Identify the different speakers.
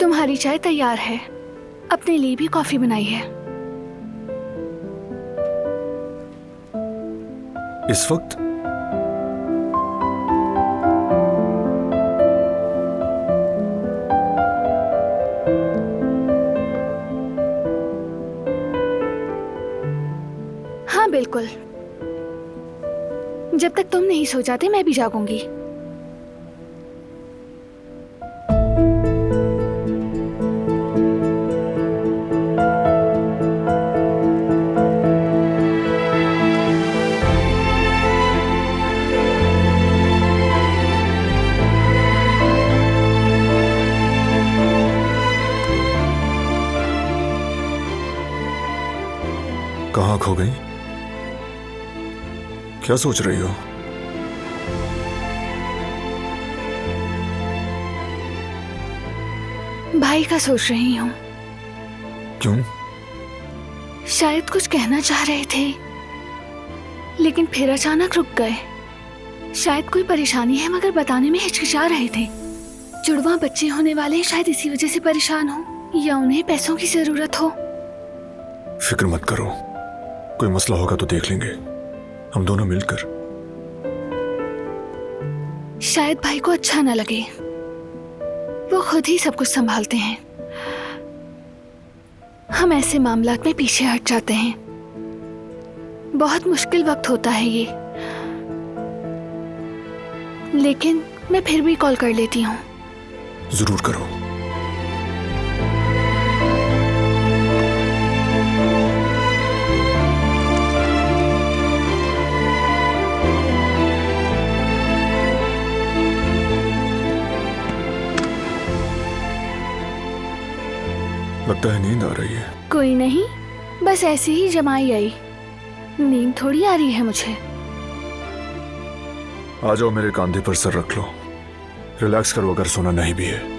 Speaker 1: तुम्हारी चाय तैयार है। अपने लिए भी कॉफी बनाई है।
Speaker 2: इस वक्त?
Speaker 1: हाँ बिल्कुल। जब तक तुम नहीं सो जाते मैं भी जागूंगी।
Speaker 2: कहाँ खो गई? क्या सोच रही हो?
Speaker 1: भाई का सोच रही हूँ।
Speaker 2: क्यों?
Speaker 1: शायद कुछ कहना चाह रहे थे लेकिन फिर अचानक रुक गए। शायद कोई परेशानी है मगर बताने में हिचकिचा रहे थे। जुड़वा बच्चे होने वाले हैं, शायद इसी वजह से परेशान हो या उन्हें पैसों की जरूरत हो।
Speaker 2: फिक्र मत करो, कोई मसला होगा तो देख लेंगे हम दोनों मिलकर।
Speaker 1: शायद भाई को अच्छा न लगे, वो खुद ही सब कुछ संभालते हैं। हम ऐसे मामलात में पीछे हट जाते हैं। बहुत मुश्किल वक्त होता है ये, लेकिन मैं फिर भी कॉल कर लेती हूँ।
Speaker 2: जरूर करो। लगता है नींद आ रही है।
Speaker 1: कोई नहीं, बस ऐसे ही जमाई आई। नींद थोड़ी आ रही है मुझे।
Speaker 2: आ जाओ, मेरे कंधे पर सर रख लो। रिलैक्स करो अगर सोना नहीं भी है।